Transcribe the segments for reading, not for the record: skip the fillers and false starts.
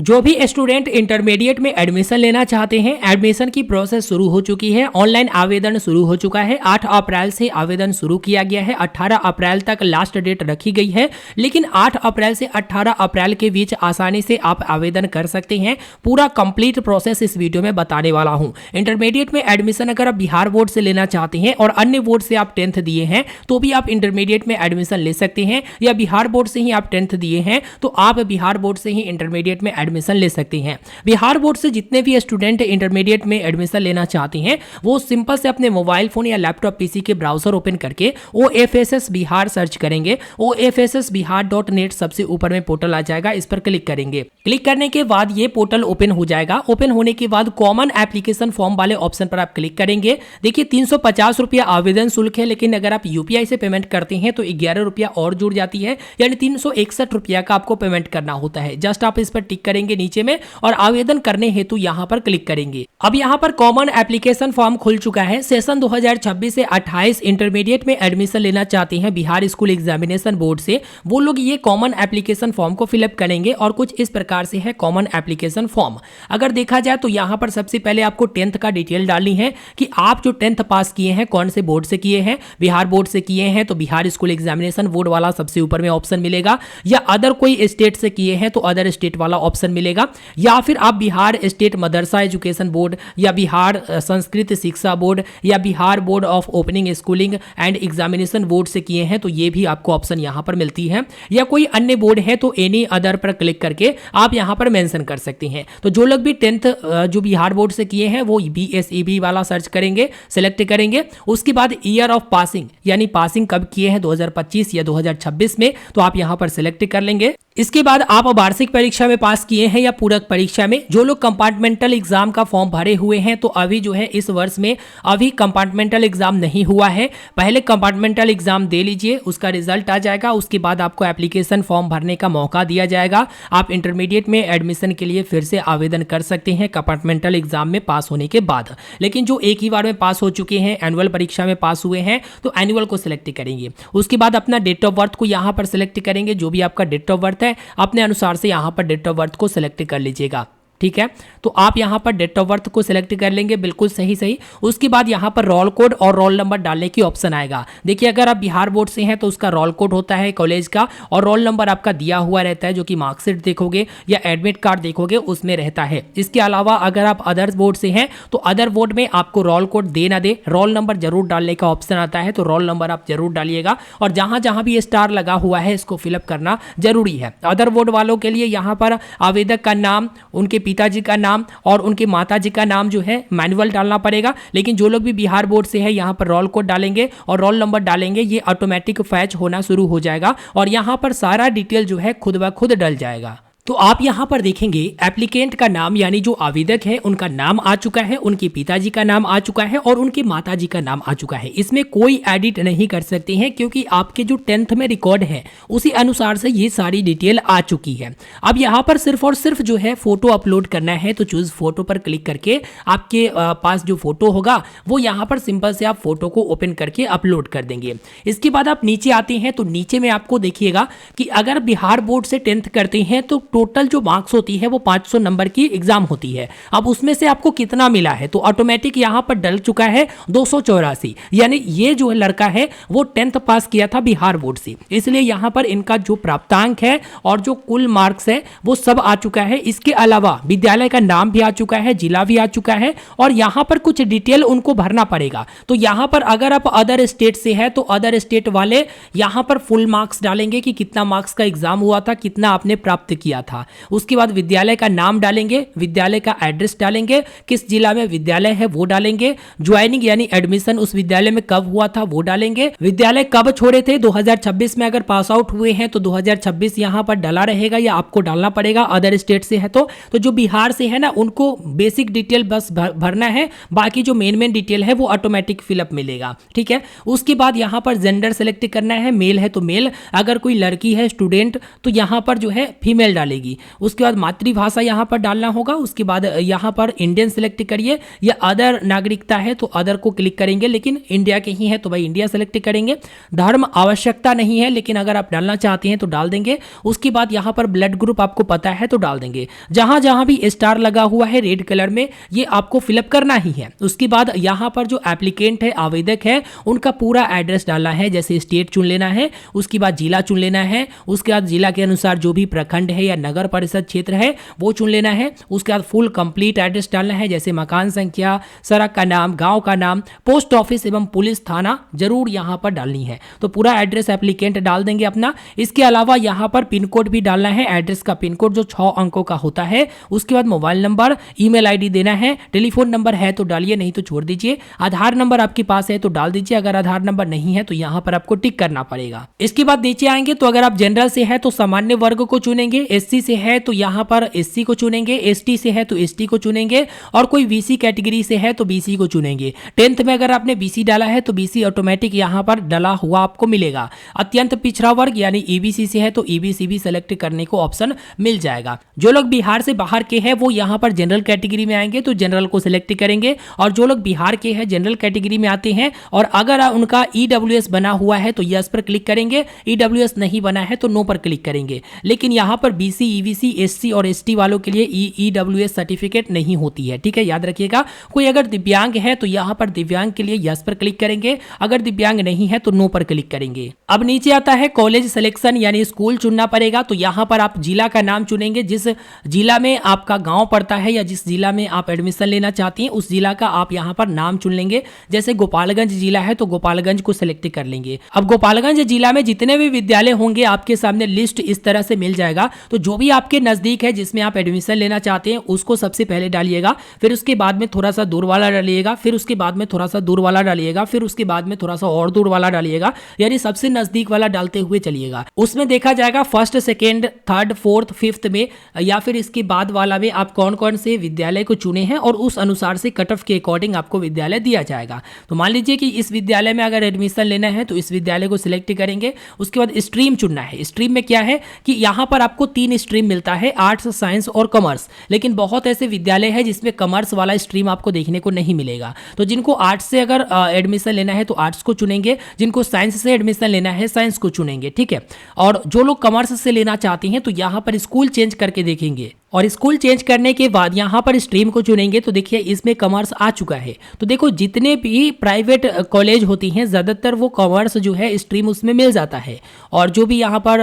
जो भी student intermediate में एडमिशन लेना चाहते हैं, एडमिशन की प्रोसेस शुरू हो चुकी है। ऑनलाइन आवेदन शुरू हो चुका है। 8 अप्रैल से आवेदन शुरू किया गया है। 18 अप्रैल तक लास्ट डेट रखी गई है, लेकिन 8 अप्रैल से 18 अप्रैल के बीच आसानी से आप आवेदन कर सकते हैं। पूरा कंप्लीट प्रोसेस इस वीडियो में बताने वाला हूं। इंटरमीडिएट में एडमिशन अगर आप बिहार बोर्ड से लेना चाहते हैं और अन्य बोर्ड से आप 10th दिए हैं तो भी आप इंटरमीडिएट में एडमिशन ले सकते हैं, या बिहार बोर्ड से ही आप 10th दिए हैं तो आप बिहार बोर्ड से ही इंटरमीडिएट में एडमिशन ले सकते हैं। बिहार बोर्ड से जितने भी स्टूडेंट इंटरमीडिएट में एडमिशन लेना चाहते हैं वो सिंपल से अपने मोबाइल फोन या लैपटॉप पीसी के ब्राउजर ओपन करके OFSS बिहार सर्च करेंगे। OFSSbihar.net सबसे ऊपर में पोर्टल आ जाएगा, इस पर क्लिक करेंगे। क्लिक करने के बाद ये पोर्टल ओपन हो जाएगा। ओपन होने के बाद कॉमन एप्लीकेशन फॉर्म वाले ऑप्शन पर आप क्लिक करेंगे। देखिए 350 रुपया आवेदन शुल्क है, लेकिन अगर आप UPI से पेमेंट करते हैं तो 11 रुपया और जुड़ जाती है, यानी 361 रुपया का आपको पेमेंट करना होता है। जस्ट आप इस पर टिक करेंगे नीचे में और आवेदन करने हेतु यहां पर क्लिक करेंगे। अब यहां पर कॉमन एप्लीकेशन फॉर्म खुल चुका है। सेशन 2026 से 28 इंटरमीडिएट में एडमिशन लेना चाहते हैं बिहार स्कूल एग्जामिनेशन बोर्ड से, वो लोग ये कॉमन एप्लीकेशन फॉर्म को फिलअप करेंगे और कुछ इस प्रकार से है कॉमन एप्लीकेशन फॉर्म। अगर देखा जाए तो यहां पर सबसे पहले आपको 10th का डिटेल डालनी है कि आप जो 10th पास किए हैं कौन से बोर्ड से किए हैं। बिहार बोर्ड से किए हैं तो बिहार स्कूल एग्जामिनेशन बोर्ड वाला सबसे ऊपर में ऑप्शन मिलेगा, या अदर कोई स्टेट से किए हैं तो अदर स्टेट वाला ऑप्शन मिलेगा, या फिर आप बिहार स्टेट मदरसा एजुकेशन बोर्ड या बिहार संस्कृत शिक्षा बोर्ड या Bihar board of opening schooling and examination board से किए हैं तो ये भी आपको ऑप्शन यहां पर मिलती है, या कोई अन्य बोर्ड है तो एनी अदर पर क्लिक करके आप यहां पर मेंशन कर सकते हैं। तो जो लोग भी 10th जो बिहार बोर्ड से किए हैं वो BSEB वाला सर्च करेंगे, सिलेक्ट करेंगे। उसके बाद ईयर ऑफ पासिंग यानी पासिंग कब किए हैं 2025 या 2026 में, तो आप यहां पर सिलेक्ट कर लेंगे। इसके बाद आप वार्षिक परीक्षा में पास किए हैं या पूरक परीक्षा में। जो लोग कंपार्टमेंटल एग्जाम का फॉर्म भरे हुए हैं तो अभी जो है इस वर्ष में अभी कंपार्टमेंटल एग्जाम नहीं हुआ है, पहले कंपार्टमेंटल एग्जाम दे लीजिए, उसका रिजल्ट आ जाएगा। उसके बाद आपको एप्लीकेशन फॉर्म भरने का मौका दिया जाएगा। आप इंटरमीडिएट में एडमिशन के लिए फिर से आवेदन कर सकते हैं कंपार्टमेंटल एग्जाम में पास होने के बाद। लेकिन जो एक ही बार में पास हो चुके हैं, एनुअल परीक्षा में पास हुए हैं तो एनुअल को सिलेक्ट करेंगे। उसके बाद अपना डेट ऑफ बर्थ को यहाँ पर सिलेक्ट करेंगे। जो भी आपका डेट ऑफ बर्थ है अपने अनुसार से यहां पर डेट ऑफ बर्थ को सिलेक्ट कर लीजिएगा, ठीक है। तो आप यहां पर डेट ऑफ बर्थ को सिलेक्ट कर लेंगे, बिल्कुल सही। उसके बाद यहां पर रोल कोड और रोल नंबर डालने की ऑप्शन आएगा। देखिए अगर आप बिहार बोर्ड से हैं तो उसका रोल कोड होता है कॉलेज का, और रोल नंबर आपका दिया हुआ रहता है, जो कि मार्कशीट देखोगे या एडमिट कार्ड देखोगे उसमें रहता है। इसके अलावा अगर आप अदर बोर्ड से हैं तो अदर बोर्ड में आपको रोल कोड दे ना दे, रोल नंबर जरूर डालने का ऑप्शन आता है, तो रोल नंबर आप जरूर डालिएगा। और जहां जहां भी स्टार लगा हुआ है इसको फिलअप करना जरूरी है। अदर बोर्ड वालों के लिए यहाँ पर आवेदक का नाम, उनके पिताजी का नाम और उनके माताजी का नाम जो है मैनुअल डालना पड़ेगा। लेकिन जो लोग भी बिहार बोर्ड से है यहाँ पर रोल कोड डालेंगे और रोल नंबर डालेंगे, ये ऑटोमेटिक फैच होना शुरू हो जाएगा और यहाँ पर सारा डिटेल जो है खुद ब खुद डल जाएगा। तो आप यहां पर देखेंगे एप्लीकेंट का नाम यानी जो आवेदक है उनका नाम आ चुका है, उनके पिताजी का नाम आ चुका है और उनके माताजी का नाम आ चुका है। इसमें कोई एडिट नहीं कर सकते हैं क्योंकि आपके जो 10th में रिकॉर्ड है उसी अनुसार से ये सारी डिटेल आ चुकी है। अब यहां पर सिर्फ और सिर्फ जो है फोटो अपलोड करना है, तो चूज फोटो पर क्लिक करके आपके पास जो फोटो होगा वो यहां पर सिंपल से आप फोटो को ओपन करके अपलोड कर देंगे। इसके बाद आप नीचे आते हैं तो नीचे में आपको देखिएगा कि अगर बिहार बोर्ड से 10th करते हैं तो टोटल जो मार्क्स होती है वो 500 नंबर की एग्जाम होती है। अब उसमें से आपको कितना मिला है तो ऑटोमेटिक यहां पर डल चुका है 284, यानी ये जो लड़का है वो 10th पास किया था बिहार बोर्ड से, इसलिए यहां पर इनका जो प्राप्तांक है और जो कुल मार्क्स है वो सब आ चुका है। इसके अलावा विद्यालय का नाम भी आ चुका है, जिला भी आ चुका है और यहां पर कुछ डिटेल उनको भरना पड़ेगा। तो यहां पर अगर आप अदर स्टेट से है तो अदर स्टेट वाले यहां पर फुल मार्क्स डालेंगे कि कितना मार्क्स का एग्जाम हुआ था, कितना आपने प्राप्त किया था। उसके बाद विद्यालय का नाम डालेंगे, विद्यालय का एड्रेस डालेंगे, किस जिला में विद्यालय है वो डालेंगे, ज्वाइनिंग यानी एडमिशन उस विद्यालय में कब हुआ था वो डालेंगे, विद्यालय कब छोड़े थे 2026 में अगर पास आउट हुए हैं तो 2026 यहां पर डाला रहेगा या आपको डालना पड़ेगा अदर स्टेट से है तो जो बिहार से है ना उनको बेसिक डिटेल बस भरना है, बाकी जो मेन डिटेल है वो ऑटोमेटिक फिलअप मिलेगा, ठीक है। उसके बाद यहां पर जेंडर सेलेक्ट करना है, मेल है तो मेल, अगर कोई लड़की है स्टूडेंट तो यहां पर जो है फीमेल डालेंगे। डालेगी। उसके बाद मातृभाषा यहाँ पर डालना होगा। उसके बाद यहाँ पर इंडियन सेलेक्ट करिए, या अदर नागरिकता है तो अदर को क्लिक करेंगे, लेकिन इंडिया के ही है तो भाई इंडिया सेलेक्ट करेंगे। धर्म आवश्यकता नहीं है, लेकिन अगर आप डालना चाहते हैं तो डाल देंगे। उसके बाद यहाँ पर ब्लड ग्रुप आपको पता है तो डाल देंगे। जहां जहां भी स्टार लगा हुआ है रेड कलर में, ये आपको फिलअप करना ही है। उसके बाद यहाँ पर जो एप्लीकेंट है, आवेदक है, उनका पूरा एड्रेस डालना है। जैसे स्टेट चुन लेना है, उसके बाद जिला चुन लेना है, उसके बाद जिला के अनुसार जो भी प्रखंड है या नगर परिषद क्षेत्र है वो चुन लेना है। उसके बाद फुल कंप्लीट एड्रेस डालना है, जैसे मकान संख्या, सड़क का नाम, गांव का नाम, पोस्ट ऑफिस एवं पुलिस थाना जरूर यहां पर डालनी है। तो पूरा एड्रेस एप्लीकेंट डाल देंगे अपना। इसके अलावा यहां पर पिन कोड भी डालना है, एड्रेस का पिन कोड जो 6 अंकों का होता है। उसके बाद मोबाइल नंबर, ईमेल आईडी देना है। टेलीफोन नंबर है तो डालिए, नहीं तो छोड़ दीजिए। आधार नंबर आपके पास है तो डाल दीजिए, अगर आधार नंबर नहीं है तो यहां पर आपको टिक करना पड़ेगा। इसके बाद नीचे आएंगे तो अगर आप जनरल से है तो सामान्य वर्ग को चुनेंगे, एससी से है तो यहां पर एससी को चुनेंगे, एसटी से है तो एसटी को चुनेंगे, और कोई बीसी कैटेगरी से है तो बीसी को चुनेंगे। 10th में अगर आपने बीसी डाला है तो बीसी ऑटोमेटिक यहां पर डला हुआ आपको मिलेगा। अत्यंत पिछड़ा वर्ग यानी ईबीसी से है तो ईबीसी भी सेलेक्ट करने को ऑप्शन मिल जाएगा। जो लोग बिहार से बाहर के हैं वो यहां पर जनरल कैटेगरी में आएंगे तो जनरल को सिलेक्ट करेंगे, और जो लोग बिहार के हैं जनरल कैटेगरी में आते हैं और अगर उनका ईडब्ल्यूएस बना हुआ है तो यस पर क्लिक करेंगे, ईडब्ल्यूएस नहीं बना है तो नो पर क्लिक करेंगे। लेकिन यहां पर बीसी, ईबीसी, एससी और एसटी वालों के लिए ईडब्ल्यूएस सर्टिफिकेट नहीं होती है, ठीक है, याद रखिएगा। कोई अगर दिव्यांग है तो यहां पर दिव्यांग के लिए यस पर क्लिक करेंगे, अगर दिव्यांग नहीं है तो नो पर क्लिक करेंगे। अब नीचे आता है कॉलेज सिलेक्शन, यानी स्कूल चुनना पड़ेगा। तो यहां पर आप जिला का नाम चुनेंगे, जिस जिला में आपका गांव पड़ता है या जिस जिला में आप एडमिशन लेना चाहती हैं उस जिला का आप यहां पर नाम चुन लेंगे। जैसे गोपालगंज जिला है तो गोपालगंज को सिलेक्ट कर लेंगे। अब गोपालगंज जिला में जितने भी विद्यालय होंगे आपके सामने लिस्ट इस तरह से मिल जाएगा। तो जो भी आपके नजदीक है जिसमें आप एडमिशन लेना चाहते हैं उसको सबसे पहले डालिएगा, फिर उसके बाद में थोड़ा सा दूर वाला डालिएगा, फिर उसके बाद में थोड़ा सा दूर वाला डालिएगा, फिर उसके बाद में थोड़ा सा और दूर वाला डालिएगा, यानी सबसे नजदीक वाला डालते हुए चलिएगा। उसमें देखा जाएगा first, second, third, fourth, fifth में या फिर इसके बाद वाला में आप कौन कौन से विद्यालय को चुने हैं और उस अनुसार से कट ऑफ के अकॉर्डिंग आपको विद्यालय दिया जाएगा। तो मान लीजिए कि इस विद्यालय में अगर एडमिशन लेना है तो इस विद्यालय को सिलेक्ट करेंगे। उसके बाद स्ट्रीम चुनना है। स्ट्रीम में क्या है कि यहाँ पर आपको 3 स्ट्रीम मिलता है, आर्ट्स, साइंस और कॉमर्स। लेकिन बहुत ऐसे विद्यालय है जिसमें कॉमर्स वाला स्ट्रीम आपको देखने को नहीं मिलेगा। तो जिनको आर्ट्स से अगर एडमिशन लेना है तो आर्ट्स को चुनेंगे, जिनको साइंस से एडमिशन लेना है साइंस को चुनेंगे, ठीक है। और जो लोग कॉमर्स से लेना चाहते हैं तो यहाँ पर स्कूल चेंज करके देखेंगे, और स्कूल चेंज करने के बाद यहाँ पर स्ट्रीम को चुनेंगे तो देखिए इसमें कॉमर्स आ चुका है। तो देखो जितने भी प्राइवेट कॉलेज होती हैं ज़्यादातर वो कॉमर्स जो है स्ट्रीम उसमें मिल जाता है, और जो भी यहाँ पर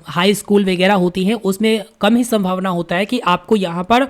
हाई स्कूल वगैरह होती हैं उसमें कम ही संभावना होता है कि आपको यहाँ पर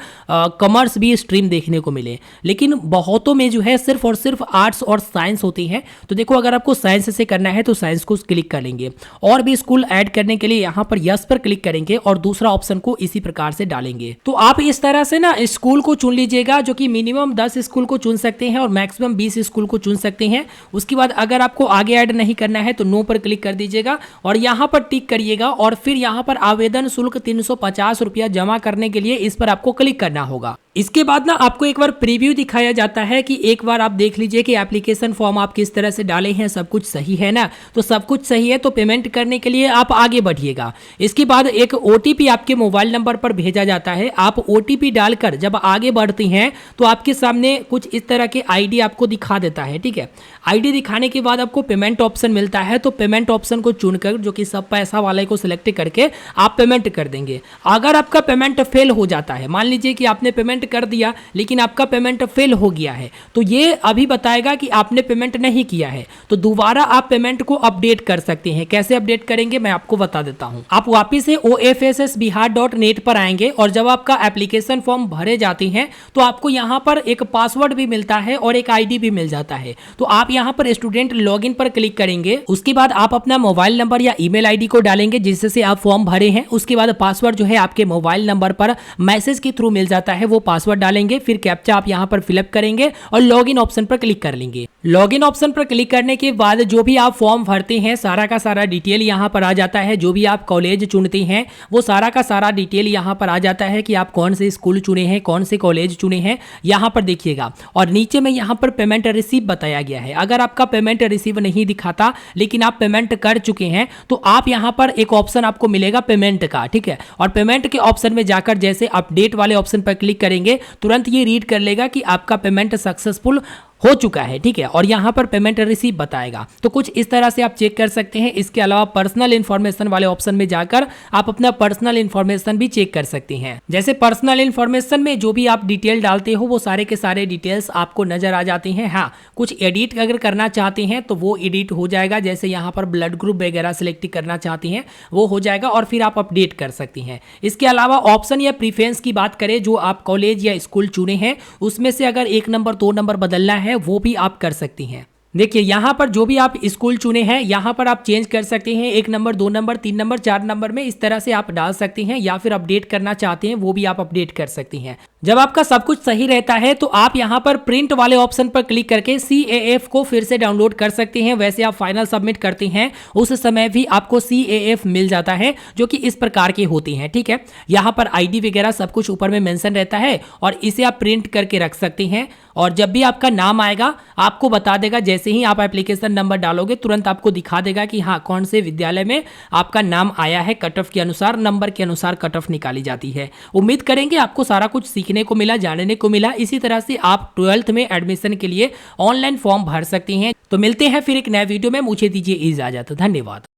कॉमर्स भी स्ट्रीम देखने को मिले। लेकिन बहुतों में जो है सिर्फ और सिर्फ आर्ट्स और साइंस होती हैं। तो देखो अगर आपको साइंस से करना है तो साइंस को क्लिक कर लेंगे, और भी स्कूल ऐड करने के लिए यहाँ पर यस पर क्लिक करेंगे और दूसरा ऑप्शन को इसी प्रकार से डालेंगे। तो आप इस तरह से ना स्कूल को चुन लीजिएगा, जो कि मिनिमम 10 स्कूल को चुन सकते हैं और मैक्सिमम 20 स्कूल को चुन सकते हैं। उसके बाद अगर आपको आगे ऐड नहीं करना है तो नो पर क्लिक कर दीजिएगा और यहाँ पर टिक करिएगा, और फिर यहाँ पर आवेदन शुल्क 350 रुपया जमा करने के लिए इस पर आपको क्लिक करना होगा। इसके बाद ना आपको एक बार प्रीव्यू दिखाया जाता है कि एक बार आप देख लीजिए कि एप्लीकेशन फॉर्म आप किस तरह से डाले हैं, सब कुछ सही है ना। तो सब कुछ सही है तो पेमेंट करने के लिए आप आगे बढ़िएगा। इसके बाद एक OTP आपके मोबाइल नंबर पर भेजा जाता है। आप OTP डालकर जब आगे बढ़ती हैं तो आपके सामने कुछ इस तरह के ID आपको दिखा देता है, ठीक है। ID दिखाने के बाद आपको पेमेंट ऑप्शन मिलता है, तो पेमेंट ऑप्शन को चुनकर जो कि सब पैसा वाले को सिलेक्ट करके आप पेमेंट कर देंगे। अगर आपका पेमेंट फेल हो जाता है, मान लीजिए कि आपने पेमेंट कर दिया लेकिन आपका पेमेंट फेल हो गया है, तो ये अभी बताएगा कि आपने पेमेंट नहीं किया है। तो दोबारा आप पेमेंट को अपडेट कर सकते हैं। कैसे अपडेट करेंगे मैं आपको बता देता हूं। आप वापिस से ofssbihar.net पर आएंगे और जब आपका एप्लीकेशन फॉर्म भरे जाते हैं तो आपको यहां पर एक पासवर्ड भी मिलता है और एक ID भी मिल जाता है। तो आप यहां पर स्टूडेंट लॉगिन पर क्लिक करेंगे। उसके बाद आप अपना मोबाइल नंबर या ईमेल ID को डालेंगे जिससे आप फॉर्म भरे हैं। उसके बाद पासवर्ड जो है आपके मोबाइल नंबर पर मैसेज के थ्रू मिल जाता है, वो पासवर्ड डालेंगे। फिर कैप्चा आप यहां पर फिलअप करेंगे और लॉगिन ऑप्शन पर क्लिक कर लेंगे। लॉगिन ऑप्शन पर क्लिक करने के बाद जो भी आप फॉर्म भरते हैं सारा का सारा डिटेल यहाँ पर आ जाता है। जो भी आप कॉलेज चुनते हैं वो सारा का सारा डिटेल यहाँ पर आ जाता है कि आप कौन से स्कूल चुने हैं, कौन से कॉलेज चुने हैं, यहाँ पर देखिएगा। और नीचे में यहाँ पर पेमेंट रिसीव बताया गया है। अगर आपका पेमेंट रिसीव नहीं दिखाता लेकिन आप पेमेंट कर चुके हैं तो आप यहाँ पर एक ऑप्शन आपको मिलेगा पेमेंट का, ठीक है। और पेमेंट के ऑप्शन में जाकर जैसे अपडेट वाले ऑप्शन पर क्लिक करेंगे तुरंत ये रीड कर लेगा कि आपका पेमेंट सक्सेसफुल हो चुका है, ठीक है। और यहाँ पर पेमेंट रिसीव बताएगा। तो कुछ इस तरह से आप चेक कर सकते हैं। इसके अलावा पर्सनल इन्फॉर्मेशन वाले ऑप्शन में जाकर आप अपना पर्सनल इन्फॉर्मेशन भी चेक कर सकते हैं। जैसे पर्सनल इन्फॉर्मेशन में जो भी आप डिटेल डालते हो वो सारे के सारे डिटेल्स आपको नजर आ जाते हैं। हाँ, कुछ एडिट अगर करना चाहते हैं तो वो एडिट हो जाएगा। जैसे यहाँ पर ब्लड ग्रुप वगैरह सिलेक्ट करना चाहते हैं वो हो जाएगा और फिर आप अपडेट कर सकते हैं। इसके अलावा ऑप्शन या प्रीफरेंस की बात करें, जो आप कॉलेज या स्कूल चुने हैं उसमें से अगर 1 नंबर 2 नंबर बदलना है वो भी आप कर सकती हैं। देखिए यहाँ पर जो भी आप स्कूल चुने हैं यहाँ पर आप चेंज कर सकते हैं। 1 नंबर 2 नंबर 3 नंबर 4 नंबर में इस तरह से आप डाल सकते हैं, या फिर अपडेट करना चाहते हैं वो भी आप अपडेट कर सकती हैं। जब आपका सब कुछ सही रहता है तो आप यहाँ पर प्रिंट वाले ऑप्शन पर क्लिक करके CAF को फिर से डाउनलोड कर सकते हैं। वैसे आप फाइनल सबमिट करते हैं उस समय भी आपको CAF मिल जाता है, जो कि इस प्रकार के होती हैं, ठीक है। यहाँ पर ID वगैरह सब कुछ ऊपर में मेंशन रहता है और इसे आप प्रिंट करके रख सकते हैं। और जब भी आपका नाम आएगा आपको बता देगा। जैसे ही आप एप्लीकेशन नंबर डालोगे तुरंत आपको दिखा देगा कि हाँ कौन से विद्यालय में आपका नाम आया है। कट ऑफ के अनुसार, नंबर के अनुसार कट ऑफ निकाली जाती है। उम्मीद करेंगे आपको सारा कुछ सीखने को मिला, जानने को मिला। इसी तरह से आप 12th में एडमिशन के लिए ऑनलाइन फॉर्म भर सकते हैं। तो मिलते हैं फिर एक नए वीडियो में। मुझे दीजिए इजाजत। धन्यवाद।